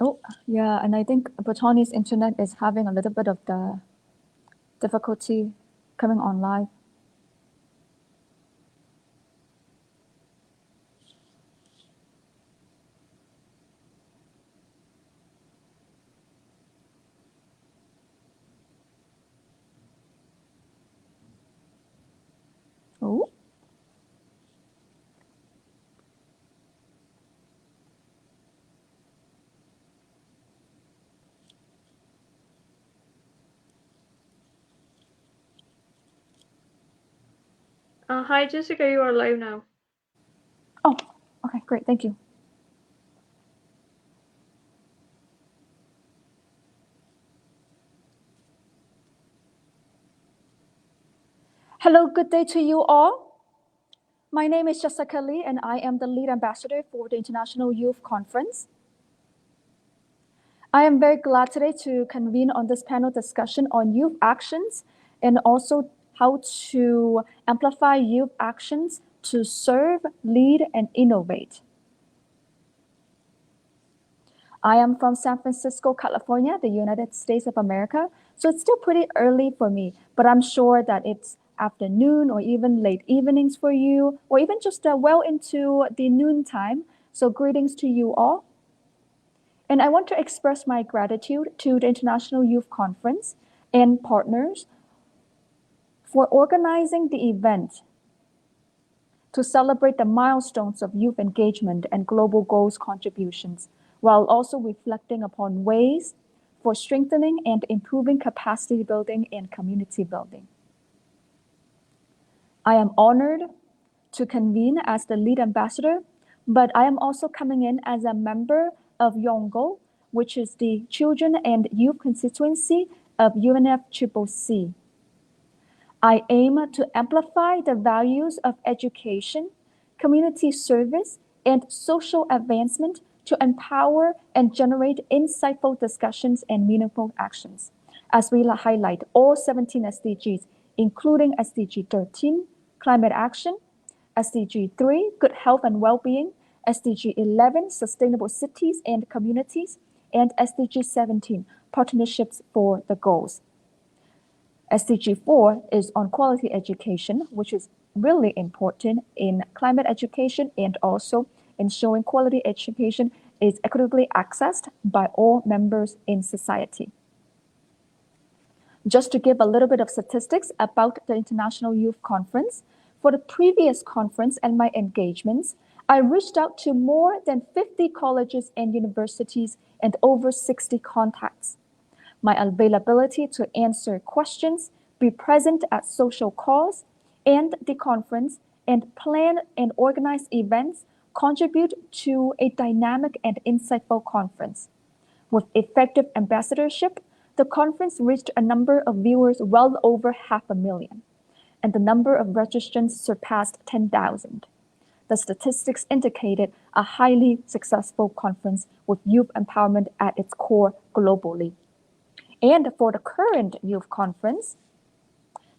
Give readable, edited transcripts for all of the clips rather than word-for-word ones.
Oh, yeah, and I think Botani's internet is having a little bit of the difficulty coming on live. Oh, Hi, Jessica, you are live now. oh, okay, great, thank you. Hello, good day to you all. My name is Jessica Lee, and I am the lead ambassador for the International Youth Conference. I am very glad today to convene on this panel discussion on youth actions and also how to amplify youth actions to serve, lead, and innovate. I am from San Francisco, California, the United States of America, so it's still pretty early for me, but I'm sure that it's afternoon or even late evenings for you, or even just well into the noon time. So greetings to you all. And I want to express my gratitude to the International Youth Conference and partners for organizing the event to celebrate the milestones of youth engagement and global goals contributions, while also reflecting upon ways for strengthening and improving capacity building and community building. I am honored to convene as the lead ambassador, but I am also coming in as a member of YOUNGO, which is the Children and Youth Constituency of UNFCCC. I aim to amplify the values of education, community service, and social advancement to empower and generate insightful discussions and meaningful actions, as we highlight all 17 SDGs, including SDG 13, climate action, SDG 3, good health and well-being, SDG 11, sustainable cities and communities, and SDG 17, partnerships for the goals. SDG 4 is on quality education, which is really important in climate education and also ensuring quality education is equitably accessed by all members in society. Just to give a little bit of statistics about the International Youth Conference, for the previous conference and my engagements, I reached out to more than 50 colleges and universities and over 60 contacts. My availability to answer questions, be present at social calls and the conference, and plan and organize events contribute to a dynamic and insightful conference. With effective ambassadorship, the conference reached a number of viewers well over 500,000, and the number of registrants surpassed 10,000. The statistics indicated a highly successful conference with youth empowerment at its core globally. And for the current youth conference,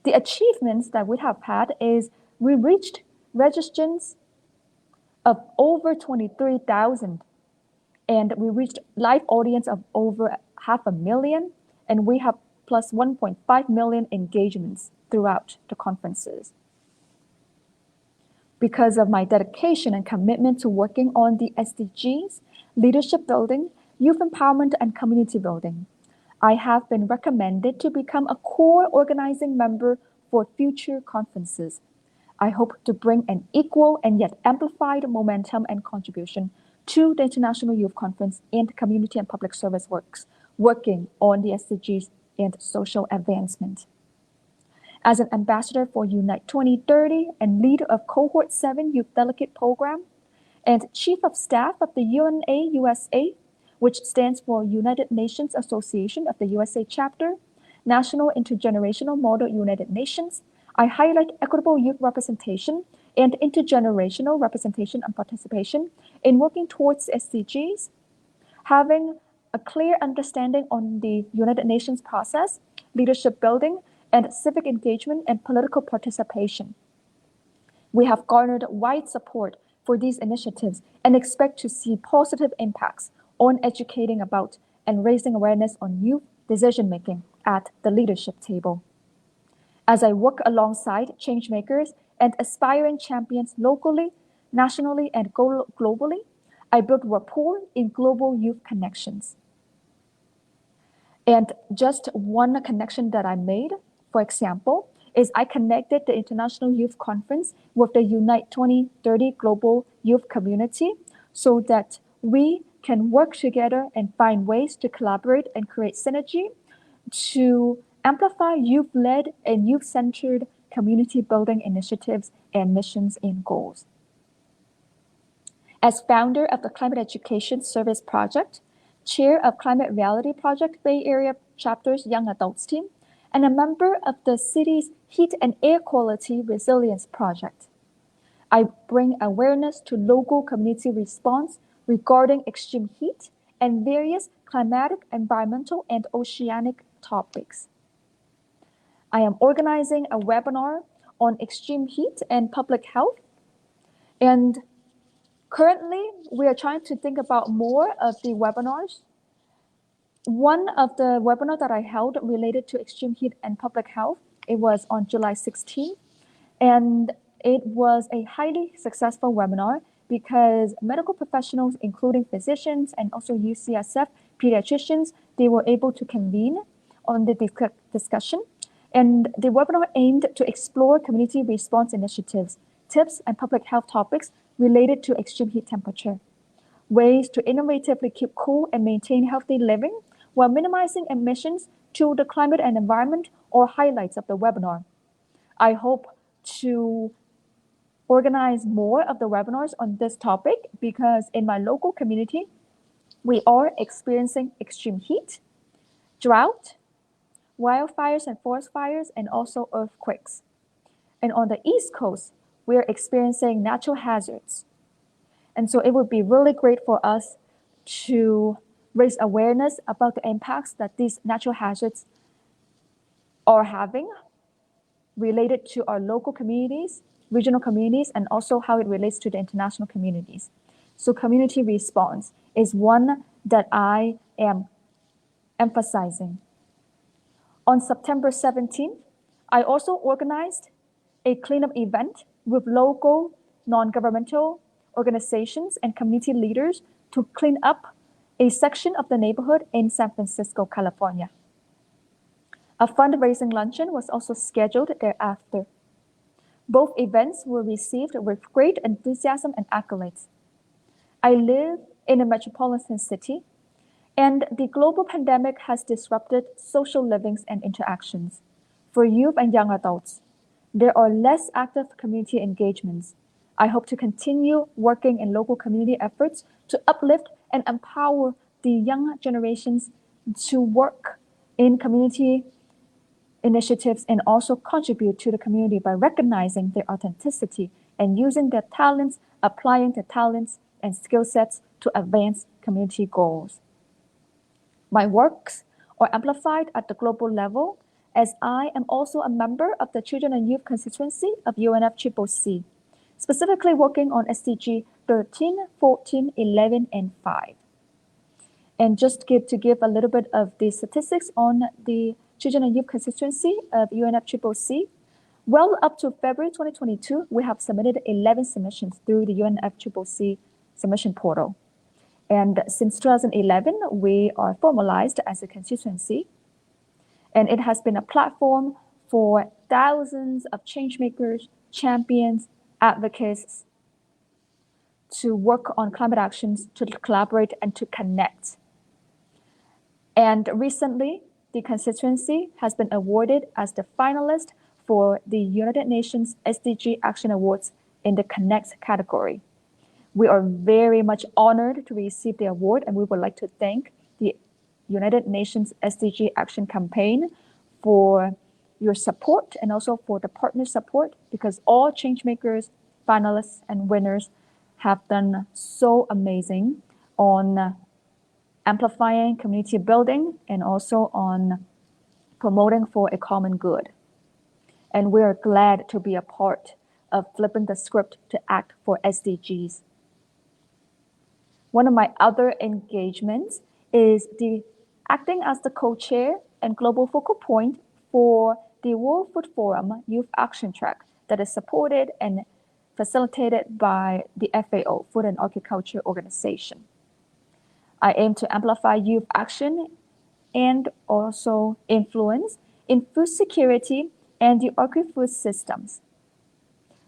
the achievements that we have had is we reached registrants of over 23,000, and we reached live audience of over 500,000, and we have plus 1.5 million engagements throughout the conferences. Because of my dedication and commitment to working on the SDGs, leadership building, youth empowerment, and community building, I have been recommended to become a core organizing member for future conferences. I hope to bring an equal and yet amplified momentum and contribution to the International Youth Conference and community and public service works, working on the SDGs and social advancement. As an ambassador for Unite 2030 and leader of Cohort 7 Youth Delegate Program, and Chief of Staff of the UNA USA, which stands for United Nations Association of the USA Chapter, National Intergenerational Model United Nations, I highlight equitable youth representation and intergenerational representation and participation in working towards SDGs, having a clear understanding on the United Nations process, leadership building, and civic engagement and political participation. We have garnered wide support for these initiatives and expect to see positive impacts on educating about and raising awareness on youth decision-making at the leadership table. As I work alongside changemakers and aspiring champions locally, nationally, and globally, I build rapport in global youth connections. And just one connection that I made, for example, is I connected the International Youth Conference with the Unite 2030 Global Youth Community so that we can work together and find ways to collaborate and create synergy to amplify youth-led and youth-centered community building initiatives and missions and goals. As founder of the Climate Education Service Project, chair of Climate Reality Project Bay Area Chapter's Young Adults team, and a member of the city's Heat and Air Quality Resilience Project, I bring awareness to local community response regarding extreme heat and various climatic, environmental, and oceanic topics. I am organizing a webinar on extreme heat and public health, and currently we are trying to think about more of the webinars. One of the webinars that I held related to extreme heat and public health, it was on July 16th, and it was a highly successful webinar because medical professionals, including physicians and also UCSF pediatricians, they were able to convene on the discussion. And the webinar aimed to explore community response initiatives, tips, and public health topics related to extreme heat temperature, ways to innovatively keep cool and maintain healthy living while minimizing emissions to the climate and environment, or highlights of the webinar. I hope to organize more of the webinars on this topic because in my local community, we are experiencing extreme heat, drought, wildfires and forest fires, and also earthquakes. And on the East Coast, we are experiencing natural hazards. And so it would be really great for us to raise awareness about the impacts that these natural hazards are having related to our local communities, regional communities, and also how it relates to the international communities. So community response is one that I am emphasizing. On September 17th, I also organized a cleanup event with local non-governmental organizations and community leaders to clean up a section of the neighborhood in San Francisco, California. A fundraising luncheon was also scheduled thereafter. Both events were received with great enthusiasm and accolades. I live in a metropolitan city, and the global pandemic has disrupted social livings and interactions. For youth and young adults, there are less active community engagements. I hope to continue working in local community efforts to uplift and empower the young generations to work in community initiatives and also contribute to the community by recognizing their authenticity and using their talents, applying their talents and skill sets to advance community goals. My works are amplified at the global level as I am also a member of the Children and Youth constituency of UNFCCC, specifically working on SDG 13, 14, 11, and 5. And just to give a little bit of the statistics on the Children and Youth constituency of UNFCCC, well up to February 2022, we have submitted 11 submissions through the UNFCCC submission portal. And since 2011, we are formalized as a constituency. And it has been a platform for thousands of changemakers, champions, advocates to work on climate actions, to collaborate, and to connect. And recently, the constituency has been awarded as the finalist for the United Nations SDG Action Awards in the Connect category. We are very much honored to receive the award, and we would like to thank the United Nations SDG Action Campaign for your support and also for the partner support, because all changemakers, finalists, and winners have done so amazing on amplifying community building and also on promoting for a common good. And we are glad to be a part of flipping the script to act for SDGs. One of my other engagements is acting as the co-chair and global focal point for the World Food Forum Youth Action Track that is supported and facilitated by the FAO, Food and Agriculture Organization. I aim to amplify youth action and also influence in food security and the agri-food systems.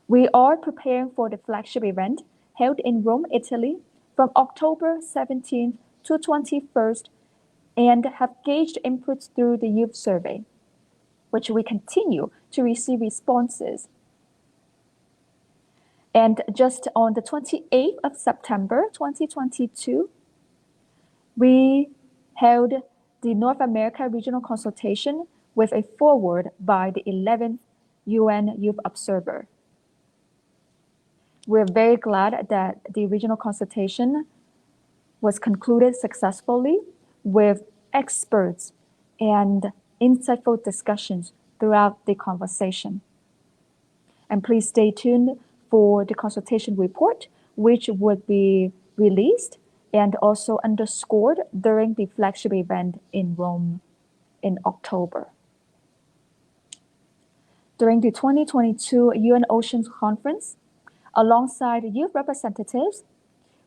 We are preparing for the flagship event held in Rome, Italy from October 17th to 21st and have gauged inputs through the youth survey, which we continue to receive responses. And just on the 28th of September 2022, we held the North America Regional Consultation with a foreword by the 11th UN Youth Observer. We're very glad that the regional consultation was concluded successfully with experts and insightful discussions throughout the conversation. And please stay tuned for the consultation report, which would be released and also underscored during the flagship event in Rome in October. During the 2022 UN Oceans Conference, alongside youth representatives,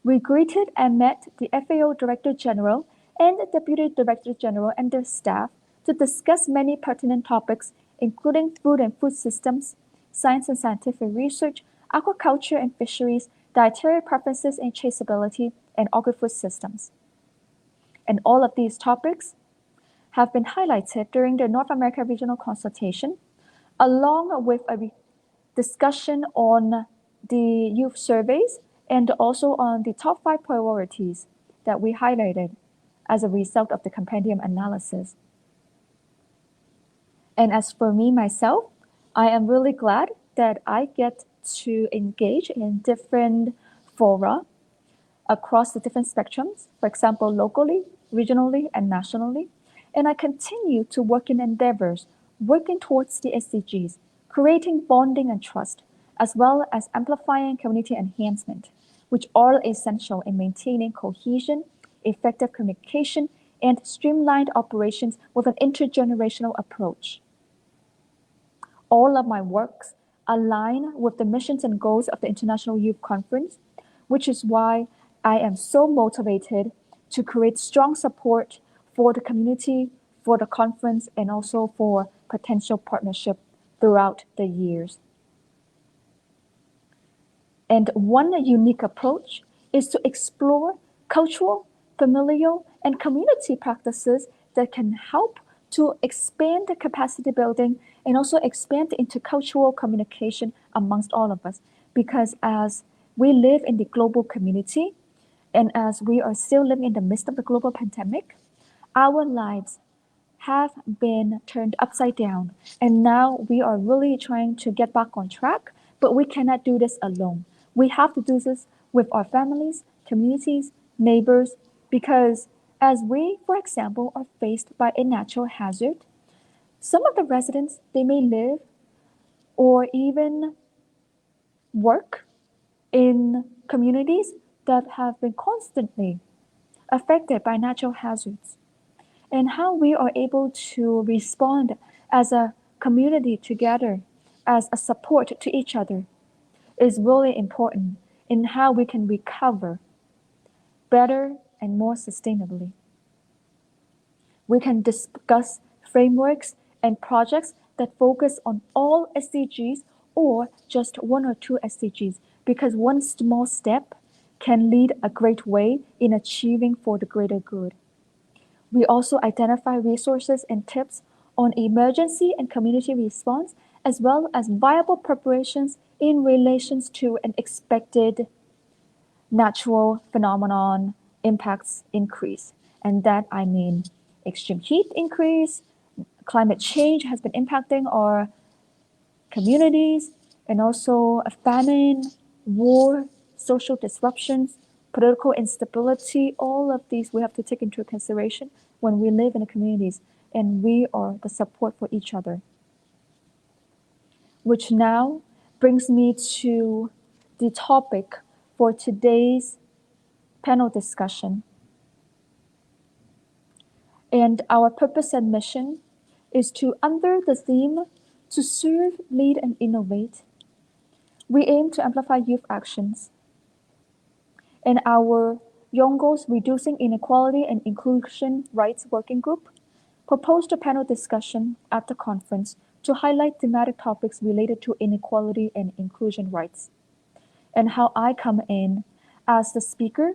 we greeted and met the FAO Director General and the Deputy Director General and their staff to discuss many pertinent topics, including food and food systems, science and scientific research, aquaculture and fisheries, dietary preferences and traceability, and agri-food systems. And all of these topics have been highlighted during the North America Regional Consultation, along with a discussion on the youth surveys and also on the top 5 priorities that we highlighted as a result of the compendium analysis. And as for me, myself, I am really glad that I get to engage in different fora across the different spectrums, for example, locally, regionally, and nationally. And I continue to work in endeavors working towards the SDGs, creating bonding and trust, as well as amplifying community enhancement, which are essential in maintaining cohesion, effective communication, and streamlined operations with an intergenerational approach. All of my works align with the missions and goals of the International Youth Conference, which is why I am so motivated to create strong support for the community, for the conference, and also for potential partnership throughout the years. And one unique approach is to explore cultural, familial, and community practices that can help to expand the capacity building and also expand the intercultural communication amongst all of us. Because as we live in the global community, and as we are still living in the midst of the global pandemic, our lives have been turned upside down. And now we are really trying to get back on track, but we cannot do this alone. We have to do this with our families, communities, neighbors, because as we, for example, are faced by a natural hazard, some of the residents, they may live or even work in communities that have been constantly affected by natural hazards. And how we are able to respond as a community together, as a support to each other, is really important in how we can recover better and more sustainably. We can discuss frameworks and projects that focus on all SDGs or just one or two SDGs, because one small step can lead a great way in achieving for the greater good. We also identify resources and tips on emergency and community response, as well as viable preparations in relations to an expected natural phenomenon impacts increase. And that I mean extreme heat increase, climate change has been impacting our communities, and also a famine, war, social disruptions, political instability. All of these we have to take into consideration when we live in the communities, and we are the support for each other. Which now brings me to the topic for today's panel discussion. And our purpose and mission is to, under the theme, to serve, lead, and innovate, we aim to amplify youth actions. And our YOUNGO's Reducing Inequality and Inclusion Rights Working Group proposed a panel discussion at the conference to highlight thematic topics related to inequality and inclusion rights. And how I come in as the speaker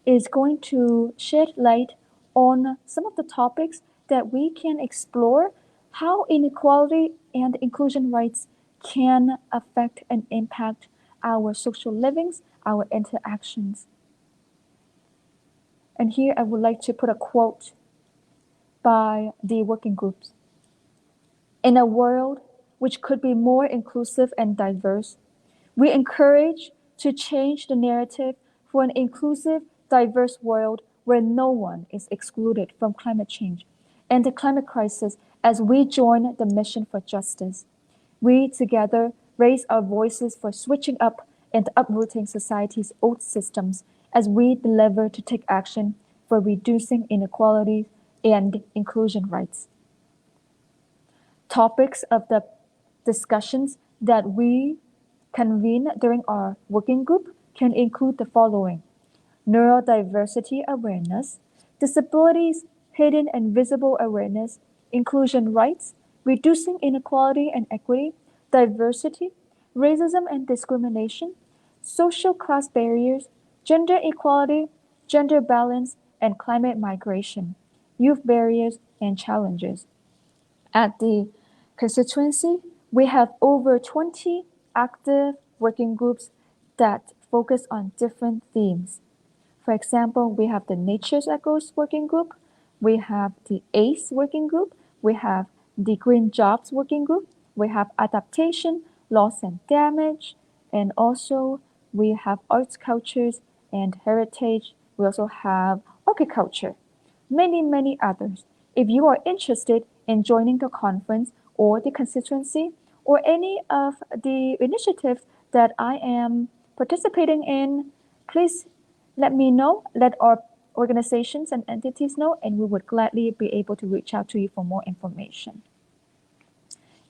is going to shed light on some of the topics that we can explore how inequality and inclusion rights can affect and impact our social livings, our interactions. And here I would like to put a quote by the working groups. In a world which could be more inclusive and diverse, we encourage to change the narrative for an inclusive, diverse world where no one is excluded from climate change and the climate crisis as we join the mission for justice. We together raise our voices for switching up and uprooting society's old systems as we deliver to take action for reducing inequality and inclusion rights. Topics of the discussions that we convene during our working group can include the following: neurodiversity awareness, disabilities, hidden and visible awareness, inclusion rights, reducing inequality and equity, diversity, racism and discrimination, social class barriers, gender equality, gender balance, and climate migration, youth barriers and challenges. At the constituency, we have over 20 active working groups that focus on different themes. For example, we have the Nature's Echoes working group, we have the ACE working group, we have the Green Jobs working group, we have adaptation, loss and damage, and also we have arts, cultures, and heritage. We also have agriculture, many others. If you are interested in joining the conference or the constituency or any of the initiatives that I am participating in, please let me know, let our organizations and entities know, and we would gladly be able to reach out to you for more information.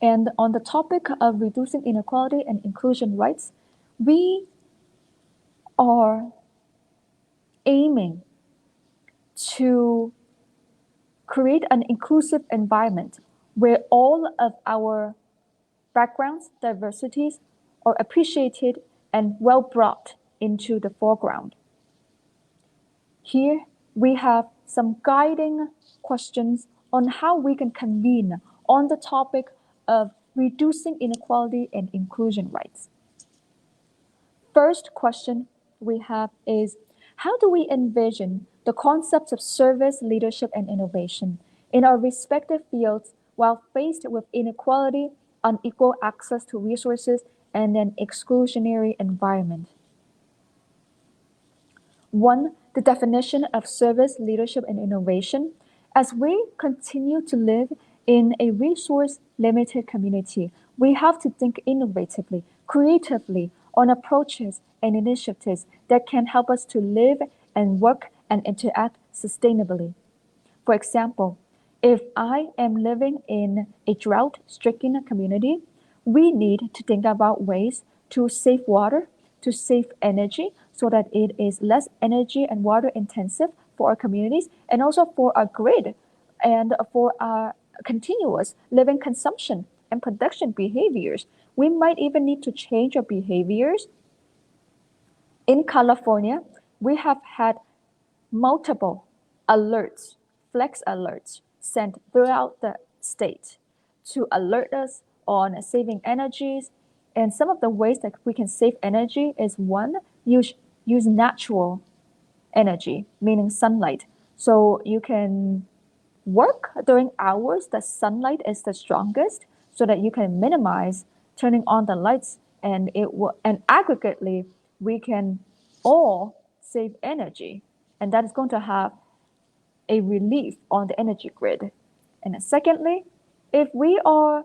And on the topic of reducing inequality and inclusion rights, we are aiming to create an inclusive environment where all of our backgrounds, diversities are appreciated and well brought into the foreground. Here we have some guiding questions on how we can convene on the topic of reducing inequality and inclusion rights. First question we have is, how do we envision the concepts of service, leadership, and innovation in our respective fields while faced with inequality, unequal access to resources, and an exclusionary environment? One, the definition of service, leadership, and innovation. As we continue to live in a resource-limited community, we have to think innovatively, creatively on approaches and initiatives that can help us to live and work and interact sustainably. For example, if I am living in a drought-stricken community, we need to think about ways to save water, to save energy, so that it is less energy and water intensive for our communities and also for our grid and for our continuous living consumption and production behaviors. We might even need to change our behaviors. In California, we have had multiple alerts, flex alerts, sent throughout the state to alert us on saving energies. And some of the ways that we can save energy is one, use natural energy, meaning sunlight. So you can work during hours that sunlight is the strongest so that you can minimize turning on the lights, and aggregately we can all save energy, and that is going to have a relief on the energy grid. And then secondly, if we are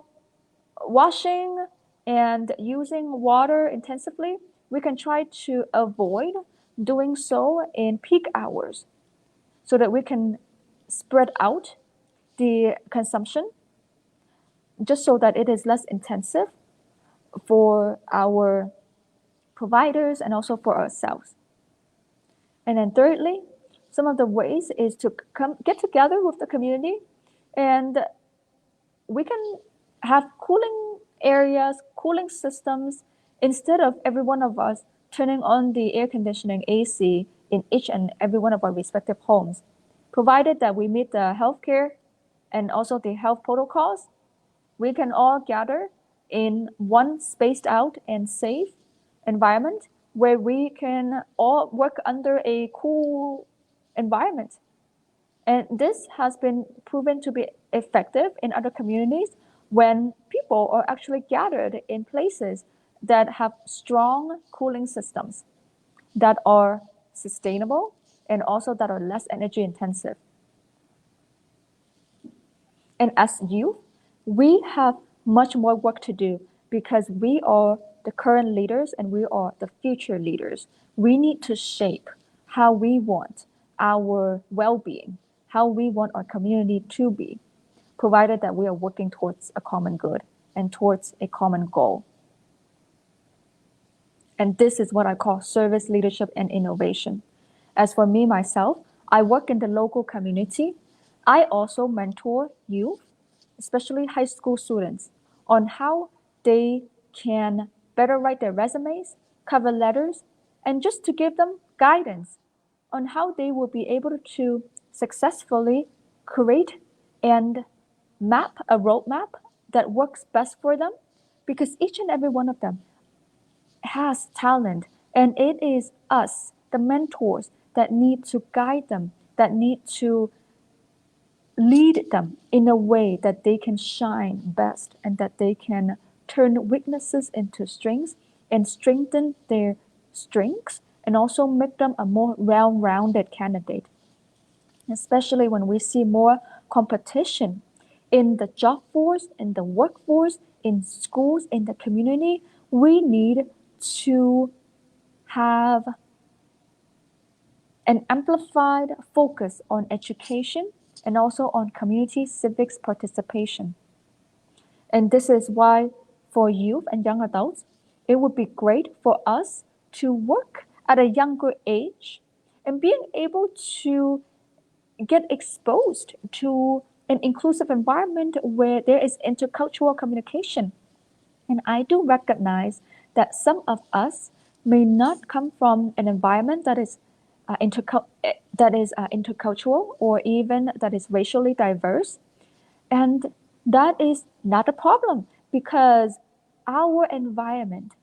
washing and using water intensively, we can try to avoid doing so in peak hours so that we can spread out the consumption just so that it is less intensive for our providers and also for ourselves. And then thirdly, some of the ways is to get together with the community, and we can have cooling areas, cooling systems, instead of every one of us turning on the air conditioning AC in each and every one of our respective homes. Provided that we meet the healthcare and also the health protocols, we can all gather in one spaced out and safe environment where we can all work under a cool environment. And this has been proven to be effective in other communities when people are actually gathered in places that have strong cooling systems that are sustainable and also that are less energy intensive. And as youth, we have much more work to do because we are the current leaders and we are the future leaders. We need to shape how we want our well-being, how we want our community to be, provided that we are working towards a common good and towards a common goal. And this is what I call service, leadership, and innovation. As for me, myself, I work in the local community. I also mentor youth, especially high school students, on how they can better write their resumes, cover letters, and just to give them guidance on how they will be able to successfully create and map a roadmap that works best for them, because each and every one of them has talent, and it is us, the mentors, that need to guide them, that need to lead them in a way that they can shine best and that they can turn weaknesses into strengths and strengthen their strengths and also make them a more well-rounded candidate. Especially when we see more competition in the job force, in the workforce, in schools, in the community, we need to have an amplified focus on education and also on community civics participation. And this is why for youth and young adults, it would be great for us to work at a younger age and being able to get exposed to an inclusive environment where there is intercultural communication. And I do recognize that some of us may not come from an environment that is intercultural or even that is racially diverse. And that is not a problem because our environment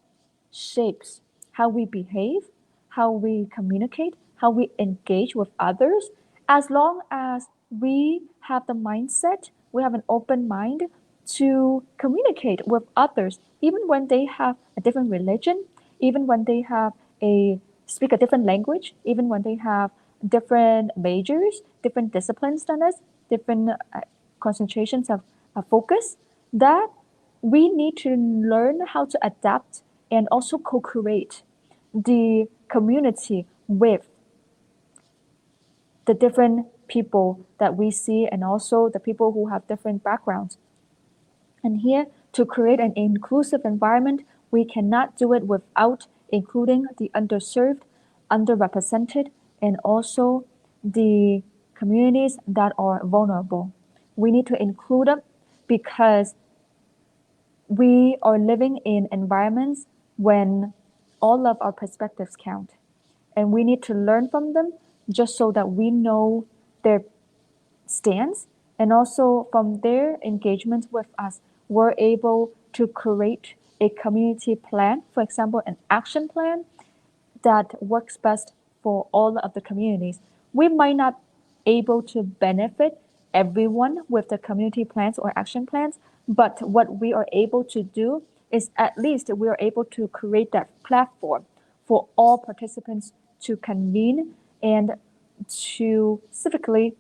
shapes how we behave, how we communicate, how we engage with others, as long as we have the mindset, we have an open mind to communicate with others, even when they have a different religion, even when they have a speak a different language, even when they have different majors, different disciplines than us, different concentrations of focus, that we need to learn how to adapt and also co-create the community with the different people that we see and also the people who have different backgrounds. And here, to create an inclusive environment, we cannot do it without including the underserved, underrepresented, and also the communities that are vulnerable. We need to include them because we are living in environments when all of our perspectives count. And we need to learn from them just so that we know their stance. And also from their engagement with us, we're able to create a community plan, for example, an action plan that works best for all of the communities. We might not able to benefit everyone with the community plans or action plans, but what we are able to do is at least we are able to create that platform for all participants to convene and to civically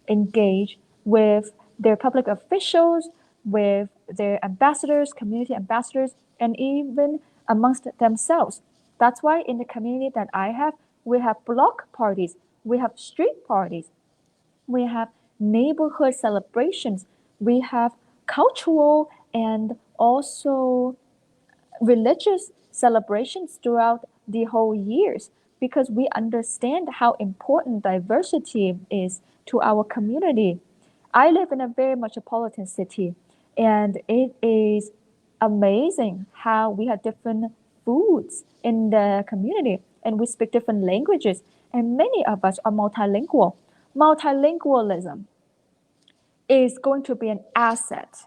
engage with their public officials, with their ambassadors, community ambassadors, and even amongst themselves. That's why in the community that I have, we have block parties, we have street parties, we have neighborhood celebrations, we have cultural and also religious celebrations throughout the whole years, because we understand how important diversity is to our community. I live in a very metropolitan city, and it is amazing how we have different foods in the community, and we speak different languages, and many of us are multilingual. Multilingualism is going to be an asset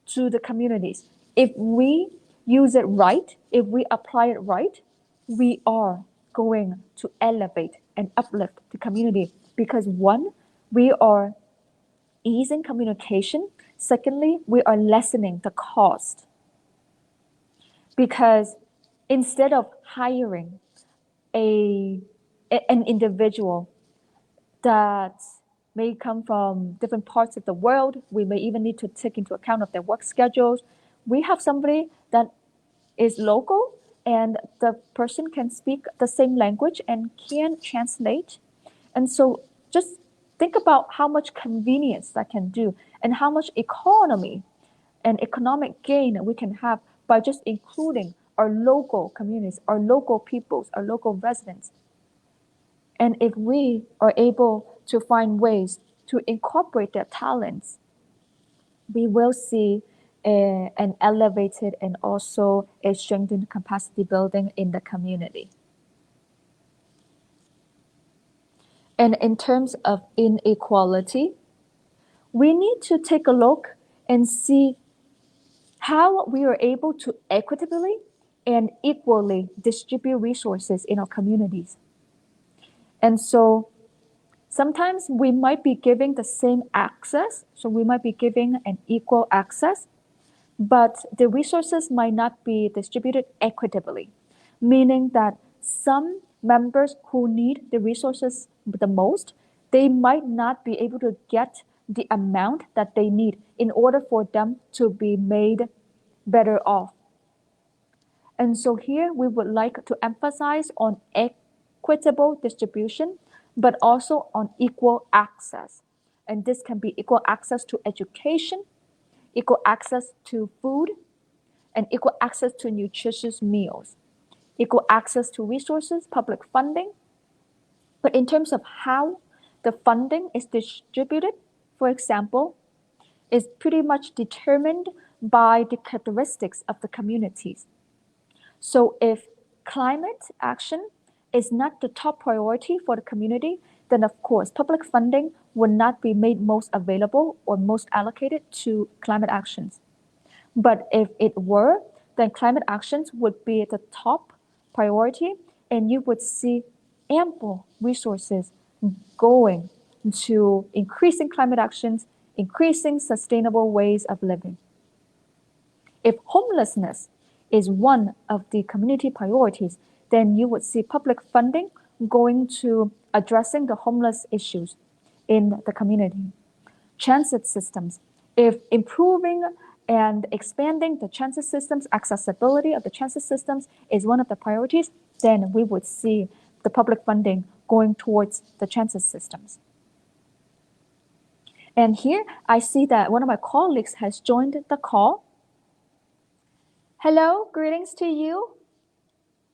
to the communities. If we use it right, if we apply it right, we are going to elevate and uplift the community, because one, we are easing communication. Secondly, we are lessening the cost, because instead of hiring an individual that may come from different parts of the world, we may even need to take into account of their work schedules. We have somebody that is local, and the person can speak the same language and can translate. And so just think about how much convenience that can do, and how much economy and economic gain we can have by just including our local communities, our local peoples, our local residents. And if we are able to find ways to incorporate their talents, we will see an elevated and also a strengthened capacity building in the community. And in terms of inequality, we need to take a look and see how we are able to equitably and equally distribute resources in our communities. And so sometimes we might be giving the same access, so we might be giving an equal access, but the resources might not be distributed equitably, meaning that some members who need the resources the most, they might not be able to get the amount that they need in order for them to be made better off. And so here we would like to emphasize on equitable distribution, but also on equal access. And this can be equal access to education, equal access to food, and equal access to nutritious meals, equal access to resources, public funding. But in terms of how the funding is distributed, for example, is pretty much determined by the characteristics of the communities. So if climate action is not the top priority for the community, then of course public funding would not be made most available or most allocated to climate actions. But if it were, then climate actions would be the top priority, and you would see ample resources going to increasing climate actions, increasing sustainable ways of living. If homelessness is one of the community priorities, then you would see public funding going to addressing the homeless issues in the community. Transit systems. If improving and expanding the transit systems, accessibility of the transit systems is one of the priorities, then we would see the public funding going towards the transit systems. And here I see that one of my colleagues has joined the call. Hello, greetings to you.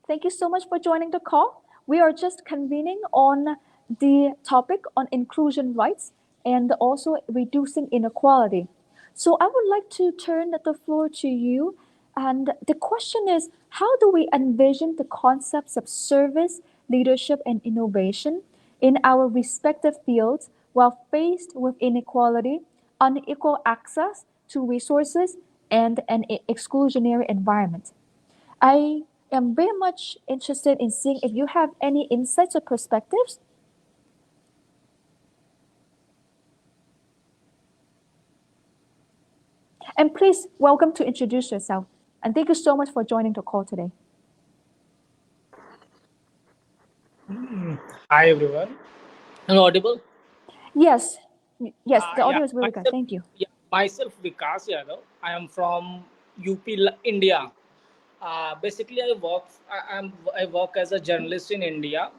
Thank you so much for joining the call. We are just convening on the topic on inclusion rights and also reducing inequality. So I would like to turn the floor to you. And the question is, how do we envision the concepts of service, leadership, and innovation in our respective fields while faced with inequality, unequal access to resources, and an exclusionary environment? I am very much interested in seeing if you have any insights or perspectives. And please welcome to introduce yourself. And thank you so much for joining the call today. Hi everyone. Am I audible? Yes, yes, the audio is really myself, good. Thank you. Myself Vikas Yadav. I am from UP, India. Basically, I work as a journalist in India.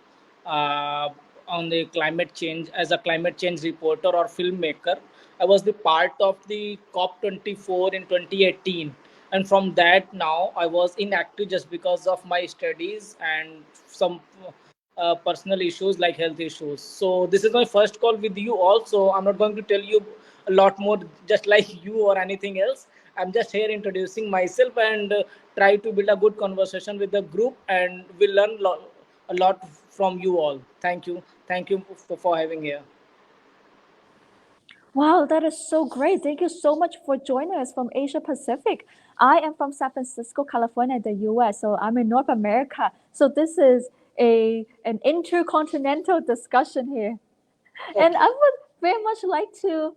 uh, on the climate change as a climate change reporter or filmmaker. I was the part of the COP24 in 2018, and from that now I was inactive just because of my studies and some personal issues like health issues. So this is my first call with you. Also, I'm not going to tell you a lot more, just like you or anything else. I'm just here introducing myself and try to build a good conversation with the group, and we'll learn a lot from you all. Thank you for having here. Wow, that is so great. Thank you so much for joining us from Asia Pacific. I am from San Francisco, California, the US, so I'm in North America. So this is an intercontinental discussion here. And Okay. I would very much like to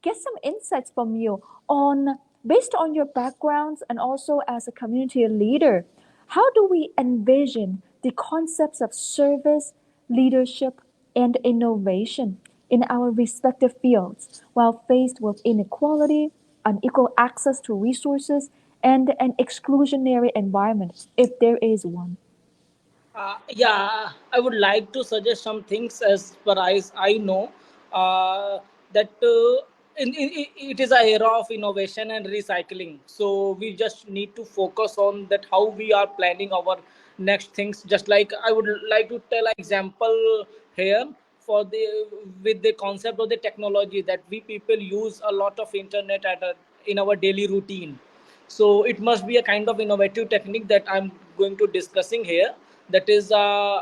get some insights from you on, based on your backgrounds and also as a community leader, how do we envision the concepts of service, leadership, and innovation in our respective fields while faced with inequality, unequal access to resources, and an exclusionary environment, if there is one? Yeah, I would like to suggest some things as per as I know that it is an era of innovation and recycling. So we just need to focus on that how we are planning our next things. Just like I would like to tell an example here for the with the concept of the technology that we people use a lot of internet in our daily routine. So it must be a kind of innovative technique that I'm going to discussing here, that is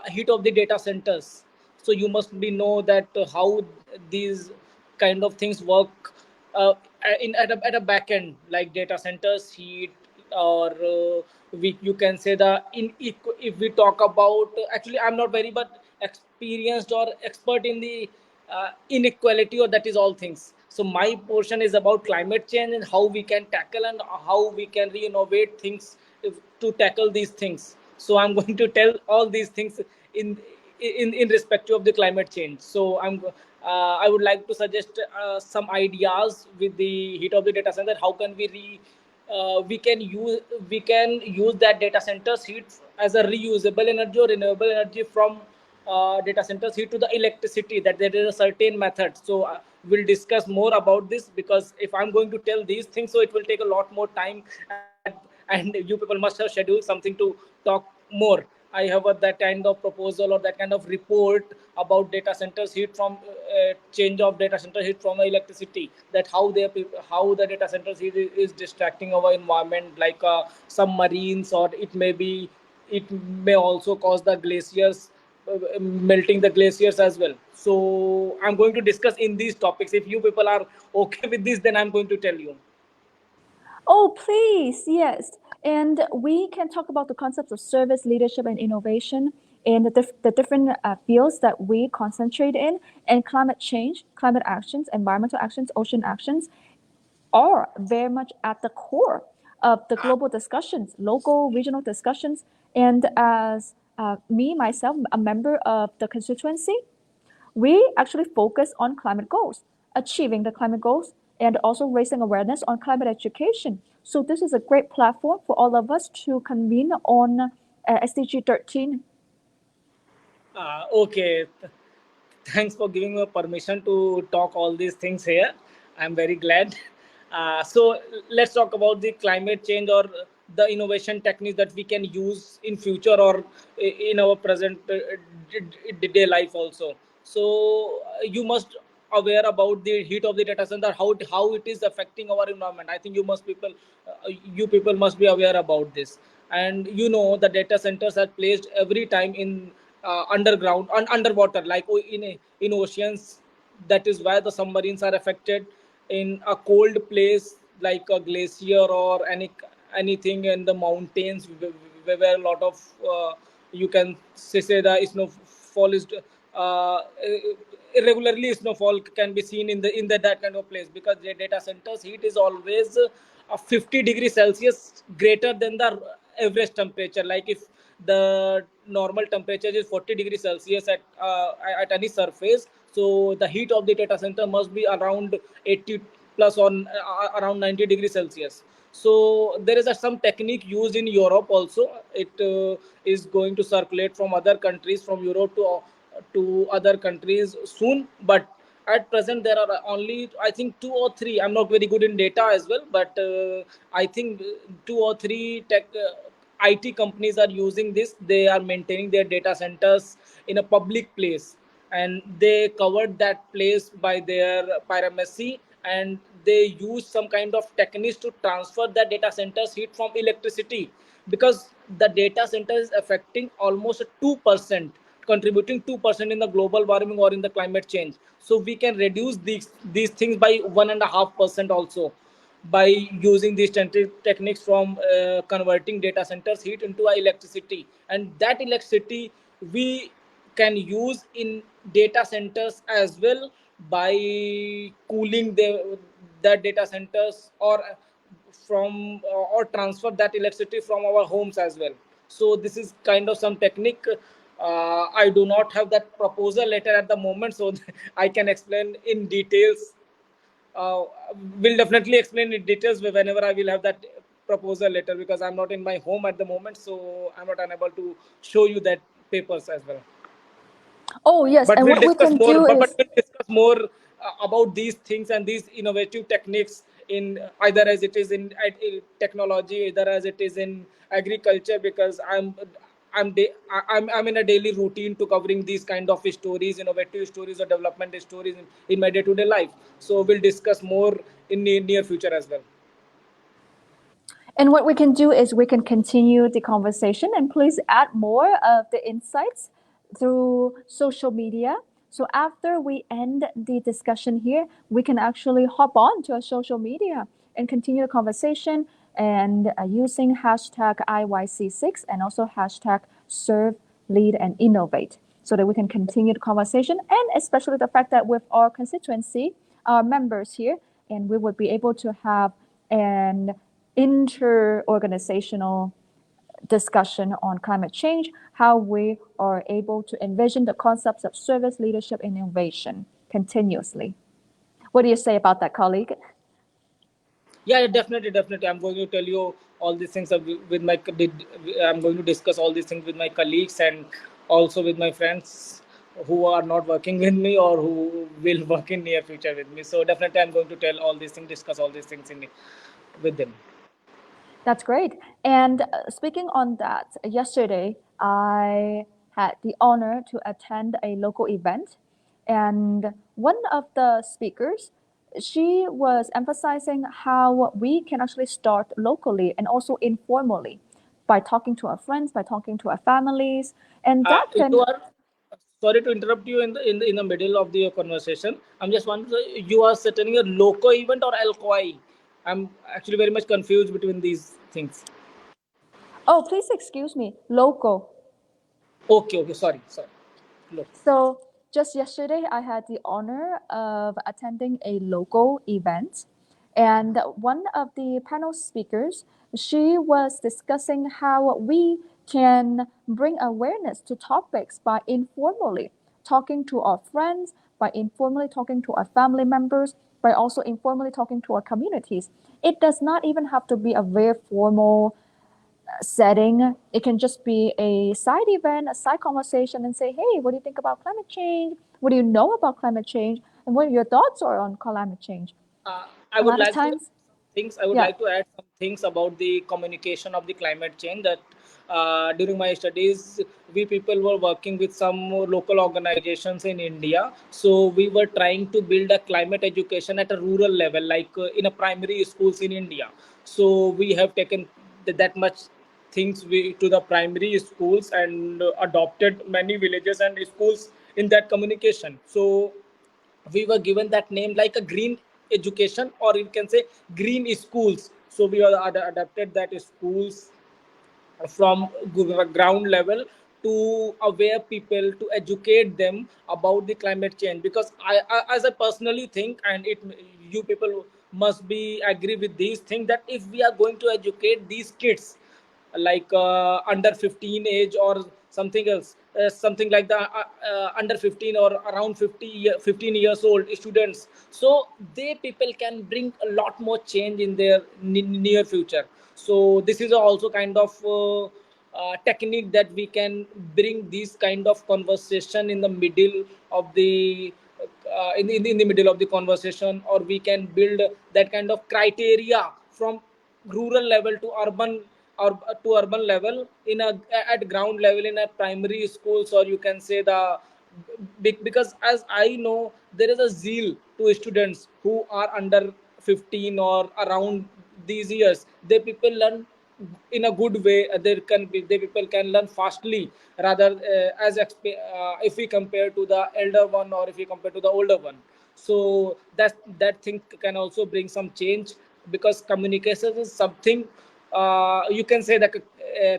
heat of the data centers. So you must be know that how these kind of things work at a back end, like data centers heat, or you can say if we talk about, actually I'm not very but experienced or expert in the inequality, or that is all things. So my portion is about climate change and how we can tackle and how we can re-innovate things to tackle these things. So I'm going to tell all these things in in respect of the climate change. So I would like to suggest some ideas with the heat of the data center. How can we can use that data centers heat as a reusable energy or renewable energy from data centers heat to the electricity, that there is a certain method. So we'll discuss more about this, because if I'm going to tell these things, so it will take a lot more time, and you people must have scheduled something to talk more. I have that kind of proposal or that kind of report about data centers heat from change of data center heat from electricity, that how the data centers heat is distracting our environment, like submarines, or it may also cause the glaciers, melting the glaciers as well. So I'm going to discuss in these topics. If you people are okay with this, then I'm going to tell you. Oh, please, yes. And we can talk about the concepts of service, leadership, and innovation in the different fields that we concentrate in, and climate change, climate actions, environmental actions, ocean actions are very much at the core of the global discussions, local, regional discussions. And as me, myself, a member of the constituency, we actually focus on climate goals, achieving the climate goals, and also raising awareness on climate education. So this is a great platform for all of us to convene on SDG 13. Okay. Thanks for giving me permission to talk all these things here. I'm very glad. So let's talk about the climate change or the innovation techniques that we can use in future or in our present day life also. So you must aware about the heat of the data center, how it is affecting our environment. I think you people must be aware about this. And you know the data centers are placed every time in underground underwater, like in oceans. That is why the submarines are affected. In a cold place like a glacier or anything in the mountains, where a lot of you can say the snowfall is uh, irregularly snowfall can be seen in that kind of place, because the data centers heat is always 50 degrees Celsius greater than the average temperature. Like if the normal temperature is 40 degrees Celsius at any surface, so the heat of the data center must be around 80 plus on around 90 degrees Celsius. So there is some technique used in Europe also. It is going to circulate from other countries, from Europe to other countries soon. But at present there are only, I think, two or three. I'm not very good in data as well, but I think two or three tech IT companies are using this. They are maintaining their data centers in a public place, and they covered that place by their primacy, and they use some kind of techniques to transfer the data centers heat from electricity, because the data center is affecting almost 2%, contributing 2% in the global warming or in the climate change. So we can reduce these things by 1.5% also, by using these techniques from converting data centers heat into electricity. And that electricity we can use in data centers as well, by cooling the data centers, or transfer that electricity from our homes as well. So this is kind of some technique. I do not have that proposal letter at the moment, so I can explain in details. uh, will definitely explain in details whenever I will have that proposal letter, because I'm not in my home at the moment, so I'm not unable to show you that papers as well. Oh, yes. But And we'll what we discuss can more. do But is, we'll discuss more about these things and these innovative techniques in either as it is in technology, either as it is in agriculture, because I'm in a daily routine to covering these kind of stories, innovative stories or development stories in my day-to-day life. So we'll discuss more in the near future as well. and what we can do is we can continue the conversation, and please add more of the insights through social media. So after we end the discussion here, we can actually hop on to a social media and continue the conversation, and using hashtag IYC6 and also hashtag serve, lead, and innovate, so that we can continue the conversation, and especially the fact that with our constituency, our members here, and we would be able to have an inter-organizational discussion on climate change, how we are able to envision the concepts of service, leadership, and innovation continuously. What do you say about that, colleague? Yeah, definitely. I'm going to tell you all these things with my. I'm going to discuss all these things with my colleagues and also with my friends who are not working with me or who will work in near future with me. So definitely, I'm going to tell all these things, discuss all these things with them. That's great. And speaking on that, yesterday I had the honor to attend a local event, and one of the speakers, she was emphasizing how we can actually start locally and also informally by talking to our friends, by talking to our families, and that You can. are sorry to interrupt you in the middle of the conversation. I'm just wondering, you are attending a loco event or alcohol? I'm actually very much confused between these things. Oh, please excuse me, local. Okay, sorry. Look. So just yesterday, I had the honor of attending a local event, and one of the panel speakers, she was discussing how we can bring awareness to topics by informally talking to our friends, by informally talking to our family members, by also informally talking to our communities. It does not even have to be a very formal setting. It can just be a side event, a side conversation, and say, hey, what do you think about climate change? What do you know about climate change? And what your thoughts are on climate change? I A would lot of like to add times, some things. I would yeah. like to add some things about the communication of the climate change. That during my studies, we people were working with some local organizations in India. So we were trying to build a climate education at a rural level, like in a primary schools in India. So we have taken that much things to the primary schools and adopted many villages and schools in that communication. So we were given that name like a green education, or you can say green schools. So we are adapted that schools from ground level to aware people, to educate them about the climate change. Because as I personally think, and you people must be agree with these things, that if we are going to educate these kids like under 15 age or something else, something like the under 15 or around 15 years old students. So they people can bring a lot more change in their near future. So this is also kind of technique that we can bring this kind of conversation in the middle of the in the middle of the conversation, or we can build that kind of criteria from rural level to urban, or to urban level in a at ground level in a primary schools, or you can say the because as I know, there is a zeal to students who are under 15 or around these years. They people learn in a good way. They people can learn fastly, rather if we compare to the elder one, or if we compare to the older one. So that thing can also bring some change, because communication is something, you can say that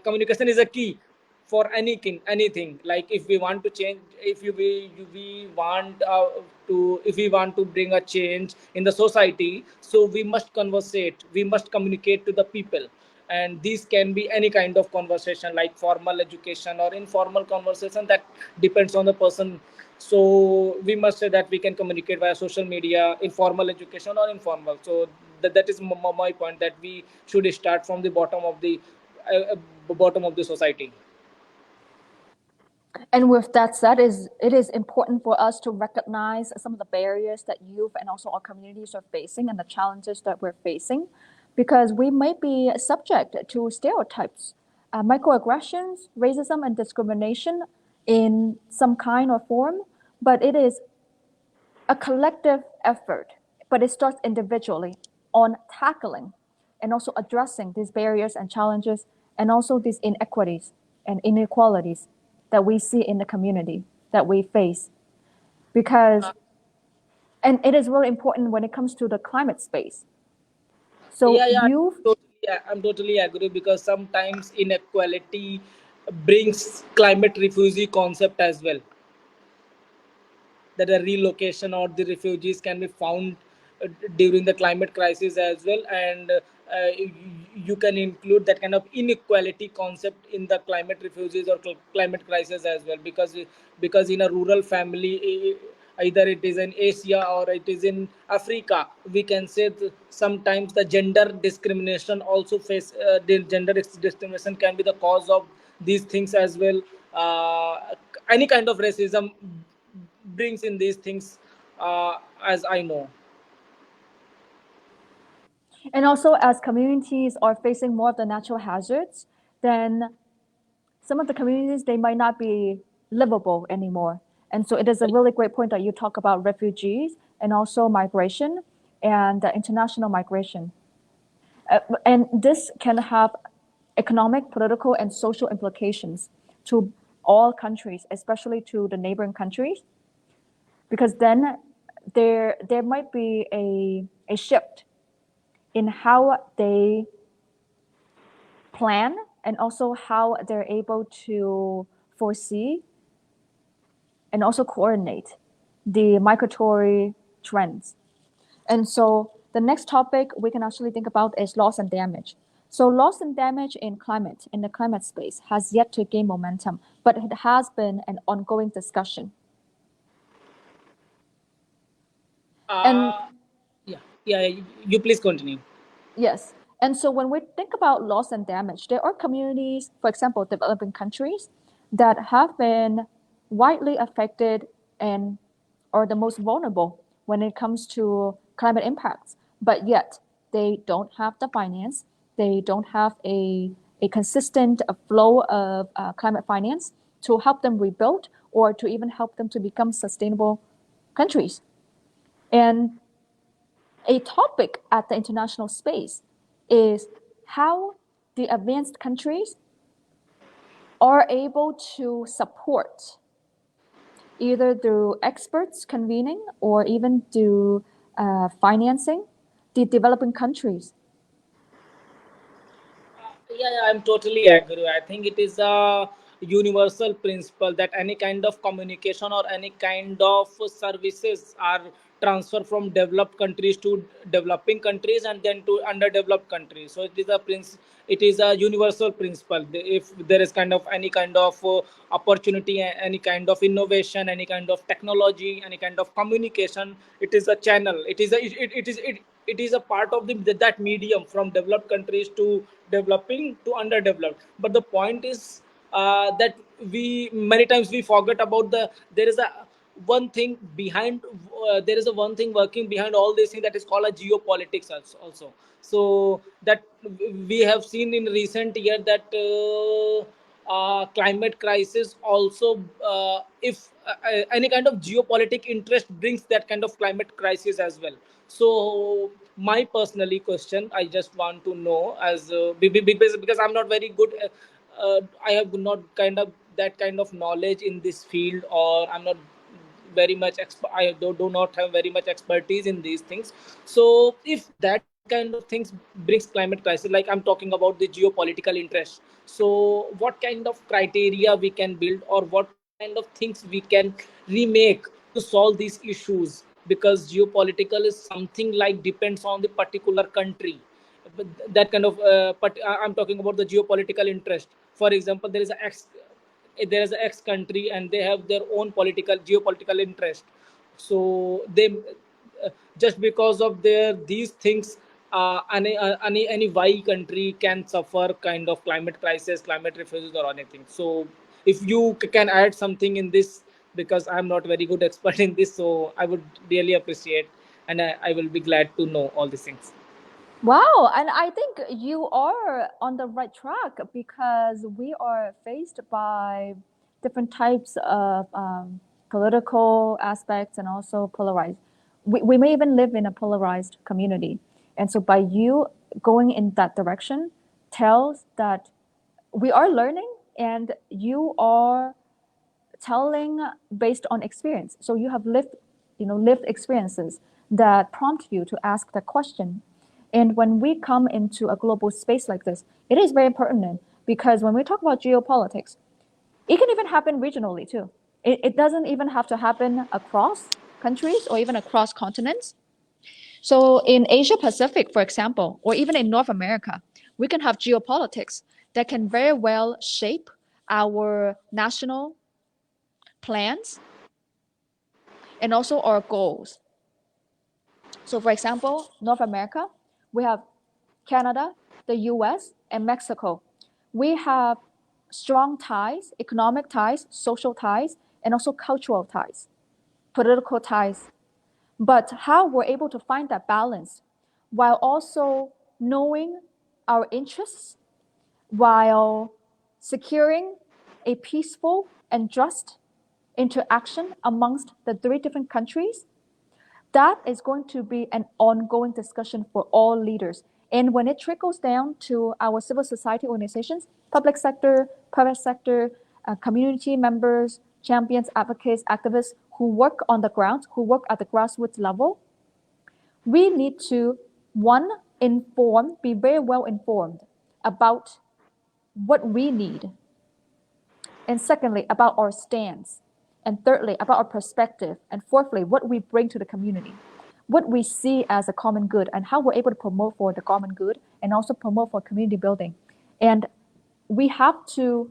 communication is a key for anything. Like if we want to change, if you we want to if we want to bring a change in the society, so we must conversate, we must communicate to the people. And these can be any kind of conversation, like formal education or informal conversation, that depends on the person. So we must say that we can communicate via social media, informal education or informal. So that is my point, that we should start from the bottom of the society. And with that said, it is important for us to recognize some of the barriers that youth and also our communities are facing and the challenges that we're facing, because we may be subject to stereotypes, microaggressions, racism, and discrimination in some kind or form. But it is a collective effort, but it starts individually on tackling and also addressing these barriers and challenges, and also these inequities and inequalities that we see in the community that we face. Because, and it is really important when it comes to the climate space. So Yeah, youth, I'm totally agree, because sometimes inequality brings climate refugee concept as well, that a relocation or the refugees can be found during the climate crisis as well. And you can include that kind of inequality concept in the climate refugees or climate crisis as well, because in a rural family, either it is in Asia or it is in Africa, we can say sometimes the gender discrimination also the gender discrimination can be the cause of these things as well. Any kind of racism brings in these things, as I know. and also as communities are facing more of the natural hazards, then some of the communities, they might not be livable anymore. And so it is a really great point that you talk about refugees and also migration and international migration. And this can have economic, political, and social implications to all countries, especially to the neighboring countries, because then there might be a shift in how they plan and also how they're able to foresee and also coordinate the migratory trends. And so the next topic we can actually think about is loss and damage. So loss and damage in the climate space has yet to gain momentum, but it has been an ongoing discussion. And uh, yeah, yeah, you please continue. yes, and so when we think about loss and damage, there are communities, for example, developing countries, that have been widely affected and are the most vulnerable when it comes to climate impacts. But yet, they don't have the finance, they don't have a consistent flow of climate finance to help them rebuild or to even help them to become sustainable countries. And a topic at the international space is how the advanced countries are able to support, either through experts convening or even through financing, the developing countries. Yeah, I'm totally agree. I think it is universal principle that any kind of communication or any kind of services are transferred from developed countries to developing countries and then to underdeveloped countries. So it is a universal principle. If there is kind of any kind of opportunity, any kind of innovation, any kind of technology, any kind of communication, it is a channel. It is a part of that medium from developed countries to developing to underdeveloped. But the point is that we many times we forget about there is a one thing behind there is a one thing working behind all these things that is called a geopolitics also. So that we have seen in recent year that climate crisis also, if any kind of geopolitic interest brings that kind of climate crisis as well. So my personally question I just want to know as because I'm not very good, I have not kind of that kind of knowledge in this field, or I'm not very much I do not have very much expertise in these things. So if that kind of things brings climate crisis, like I'm talking about the geopolitical interest, so what kind of criteria we can build, or what kind of things we can remake to solve these issues? Because geopolitical is something like depends on the particular country. But that kind of but I'm talking about the geopolitical interest. For example, there is a X country and they have their own political geopolitical interest. So they just because of their these things, any Y country can suffer kind of climate crisis, climate refugees, or anything. So if you can add something in this, because I'm not very good expert in this, so I would really appreciate, and I will be glad to know all these things. Wow, and I think you are on the right track because we are faced by different types of political aspects and also polarized. We may even live in a polarized community. And so by you going in that direction tells that we are learning and you are telling based on experience. So you have lived experiences that prompt you to ask the question. And when we come into a global space like this, it is very pertinent because when we talk about geopolitics, it can even happen regionally too. It doesn't even have to happen across countries or even across continents. So in Asia Pacific, for example, or even in North America, we can have geopolitics that can very well shape our national plans and also our goals. So for example, North America, we have Canada, the US, and Mexico. We have strong ties, economic ties, social ties, and also cultural ties, political ties. But how we're able to find that balance while also knowing our interests, while securing a peaceful and just interaction amongst the three different countries, that is going to be an ongoing discussion for all leaders. And when it trickles down to our civil society organizations, public sector, private sector, community members, champions, advocates, activists who work on the ground, who work at the grassroots level, we need to, one, be very well informed about what we need. And secondly, about our stance. And thirdly, about our perspective. And fourthly, what we bring to the community, what we see as a common good, and how we're able to promote for the common good and also promote for community building. And we have to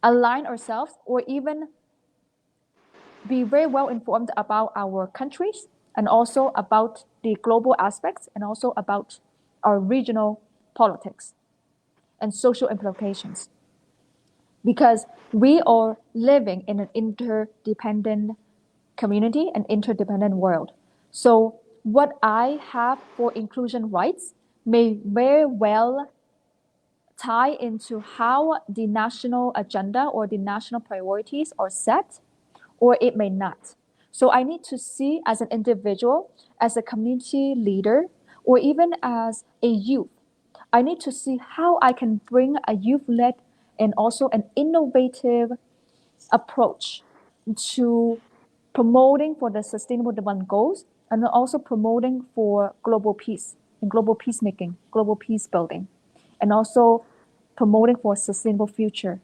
align ourselves or even be very well informed about our countries and also about the global aspects and also about our regional politics and social implications. Because we are living in an interdependent community and interdependent world. So what I have for inclusion rights may very well tie into how the national agenda or the national priorities are set, or it may not. So I need to see as an individual, as a community leader, or even as a youth, I need to see how I can bring a youth-led and also an innovative approach to promoting for the sustainable development goals and also promoting for global peace and global peacemaking, global peace building, and also promoting for a sustainable future.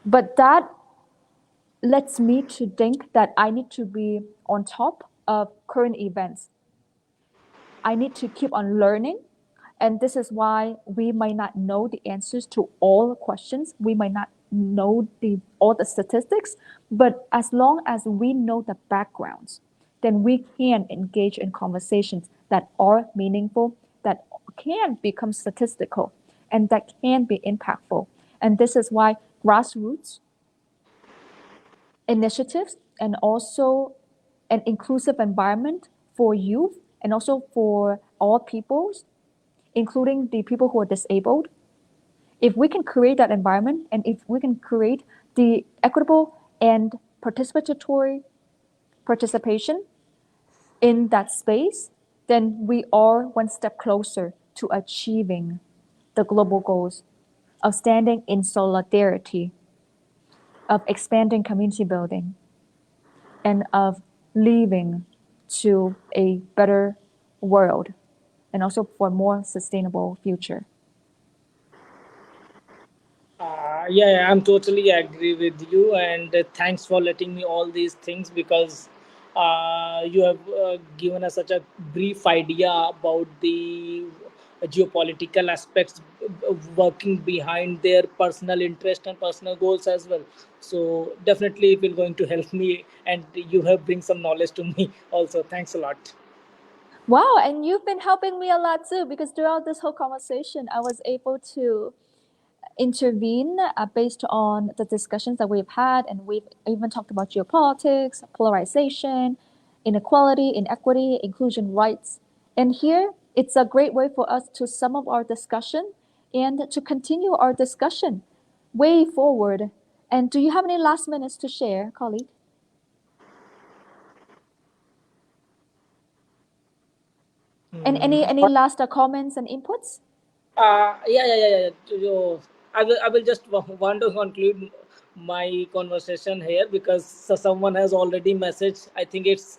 But that lets me to think that I need to be on top of current events. I need to keep on learning. And this is why we might not know the answers to all the questions. We might not know all the statistics, but as long as we know the backgrounds, then we can engage in conversations that are meaningful, that can become statistical, and that can be impactful. And this is why grassroots initiatives and also an inclusive environment for youth and also for all peoples, including the people who are disabled. If we can create that environment and if we can create the equitable and participatory participation in that space, then we are one step closer to achieving the global goals of standing in solidarity, of expanding community building, and of leaving to a better world and also for a more sustainable future. Yeah, I'm totally agree with you, and thanks for letting me all these things because you have given us such a brief idea about the geopolitical aspects working behind their personal interest and personal goals as well. So definitely, it will going to help me, and you have bring some knowledge to me also. Thanks a lot. Wow, and you've been helping me a lot too because throughout this whole conversation, I was able to intervene based on the discussions that we've had, and we've even talked about geopolitics, polarization, inequality, inequity, inclusion rights. And here, it's a great way for us to sum up our discussion and to continue our discussion way forward. And do you have any last minutes to share, colleague? And any last comments and inputs? Yeah. I will just want to conclude my conversation here because someone has already messaged. I think it's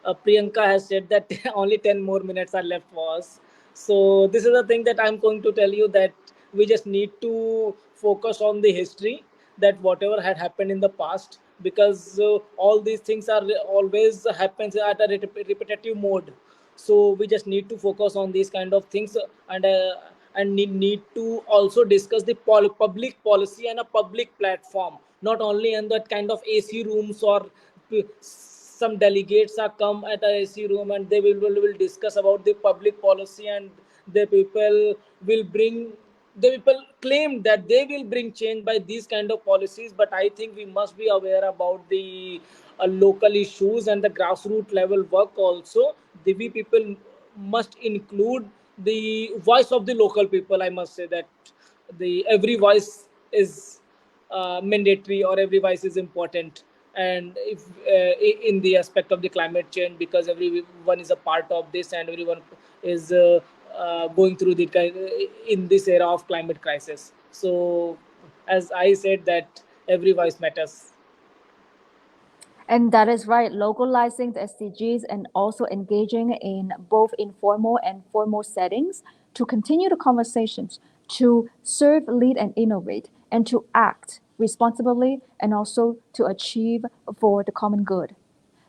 Priyanka has said that only 10 more minutes are left for us. So this is the thing that I'm going to tell you that we just need to focus on the history that whatever had happened in the past because all these things are always happens at a repetitive mode, so we just need to focus on these kind of things and need to also discuss the public policy and a public platform, not only in that kind of AC rooms or some delegates are come at a AC room and they will discuss about the public policy, and the people will bring the people claim that they will bring change by these kind of policies, but I think we must be aware about the local issues and the grassroots level work also. The we people must include the voice of the local people. I must say that the every voice is mandatory or every voice is important, and if in the aspect of the climate change, because everyone is a part of this and everyone is going through the in this era of climate crisis. So as I said that every voice matters. And that is right, localizing the SDGs and also engaging in both informal and formal settings to continue the conversations, to serve, lead, and innovate, and to act responsibly and also to achieve for the common good.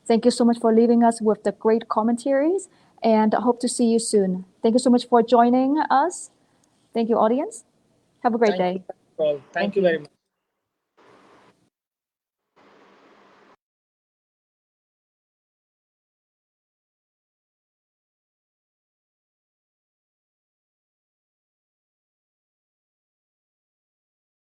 Thank you so much for leaving us with the great commentaries, and I hope to see you soon. Thank you so much for joining us. Thank you, audience. Have a great Thank day. you all. Thank Thank you very you. much.